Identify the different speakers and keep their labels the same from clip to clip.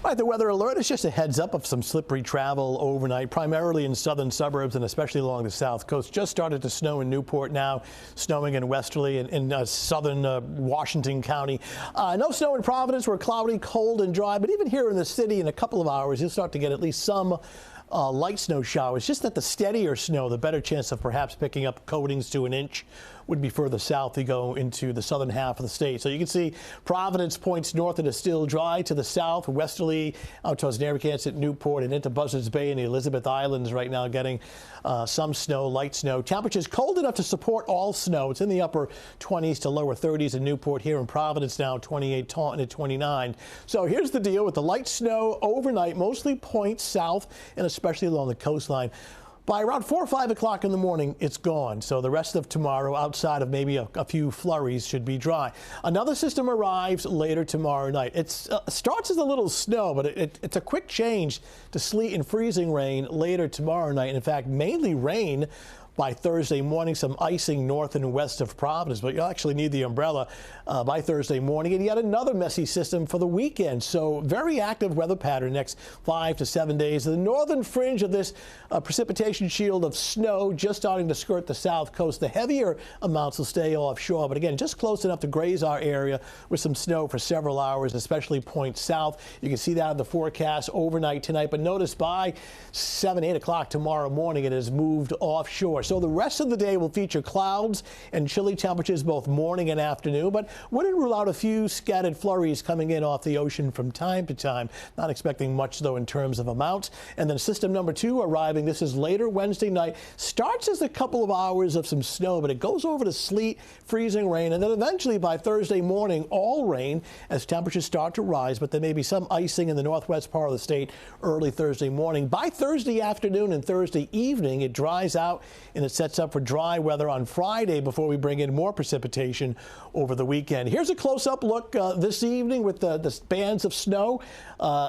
Speaker 1: All right, the weather alert is just a heads up of some slippery travel overnight, primarily in southern suburbs and especially along the south coast. Just started to snow in Newport now, snowing in Westerly and in southern Washington County. No snow in Providence. We're cloudy, cold and dry, but even here in the city in a couple of hours, you'll start to get at least some light snow showers. Just that the steadier snow, the better chance of perhaps picking up coatings to an inch would be further south. You go into the southern half of the state. So you can see Providence points north and is still dry. To the south, Westerly out towards Narragansett, Newport, and into Buzzards Bay and the Elizabeth Islands right now getting some snow, light snow. Temperatures cold enough to support all snow. It's in the upper 20s to lower 30s in Newport. Here in Providence now 28, Taunton at 29. So here's the deal with the light snow overnight, mostly points south and especially along the coastline. By around 4 or 5 o'clock in the morning, it's gone. So the rest of tomorrow, outside of maybe a few flurries, should be dry. Another system arrives later tomorrow night. It starts as a little snow, but it's a quick change to sleet and freezing rain later tomorrow night. And in fact, mainly rain by Thursday morning, some icing north and west of Providence, but you'll actually need the umbrella by Thursday morning. And yet another messy system for the weekend. So very active weather pattern next 5 to 7 days. The northern fringe of this precipitation shield of snow just starting to skirt the south coast. The heavier amounts will stay offshore, but again, just close enough to graze our area with some snow for several hours, especially points south. You can see that in the forecast overnight tonight, but notice by 7, 8 o'clock tomorrow morning, it has moved offshore. So the rest of the day will feature clouds and chilly temperatures both morning and afternoon, but wouldn't rule out a few scattered flurries coming in off the ocean from time to time. Not expecting much, though, in terms of amounts. And then system number 2 arriving. This is later Wednesday night. Starts as a couple of hours of some snow, but it goes over to sleet, freezing rain, and then eventually by Thursday morning, all rain as temperatures start to rise, but there may be some icing in the northwest part of the state early Thursday morning. By Thursday afternoon and Thursday evening, it dries out and it sets up for dry weather on Friday before we bring in more precipitation over the weekend. Here's a close-up look this evening with the bands of snow.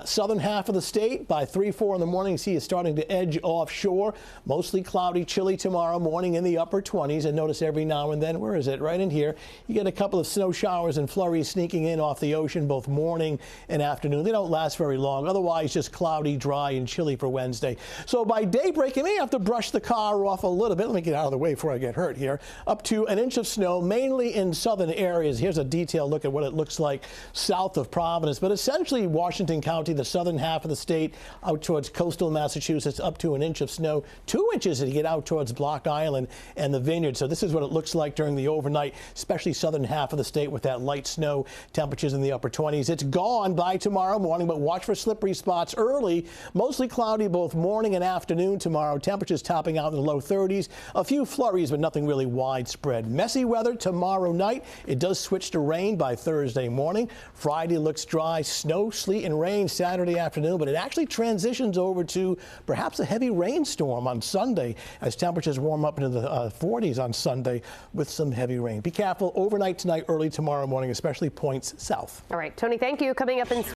Speaker 1: Southern half of the state by 3, 4 in the morning. You see it's starting to edge offshore. Mostly cloudy, chilly tomorrow morning in the upper 20s. And notice every now and then, where is it? Right in here. You get a couple of snow showers and flurries sneaking in off the ocean both morning and afternoon. They don't last very long. Otherwise, just cloudy, dry, and chilly for Wednesday. So by daybreak, you may have to brush the car off a little bit. Let me get out of the way before I get hurt here. Up to an inch of snow, mainly in southern areas. Here's a detailed look at what it looks like south of Providence, but essentially Washington County, the southern half of the state, out towards coastal Massachusetts, up to an inch of snow, 2 inches as you get out towards Block Island and the Vineyard. So this is what it looks like during the overnight, especially southern half of the state with that light snow, temperatures in the upper 20s. It's gone by tomorrow morning, but watch for slippery spots early. Mostly cloudy both morning and afternoon tomorrow. Temperatures topping out in the low 30s. A few flurries, but nothing really widespread. Messy weather tomorrow night. It does switch to rain by Thursday morning. Friday looks dry. Snow, sleet, and rain Saturday afternoon, but it actually transitions over to perhaps a heavy rainstorm on Sunday as temperatures warm up into the 40s on Sunday with some heavy rain. Be careful overnight tonight, early tomorrow morning, especially points south.
Speaker 2: All right, Tony, thank you. Coming up in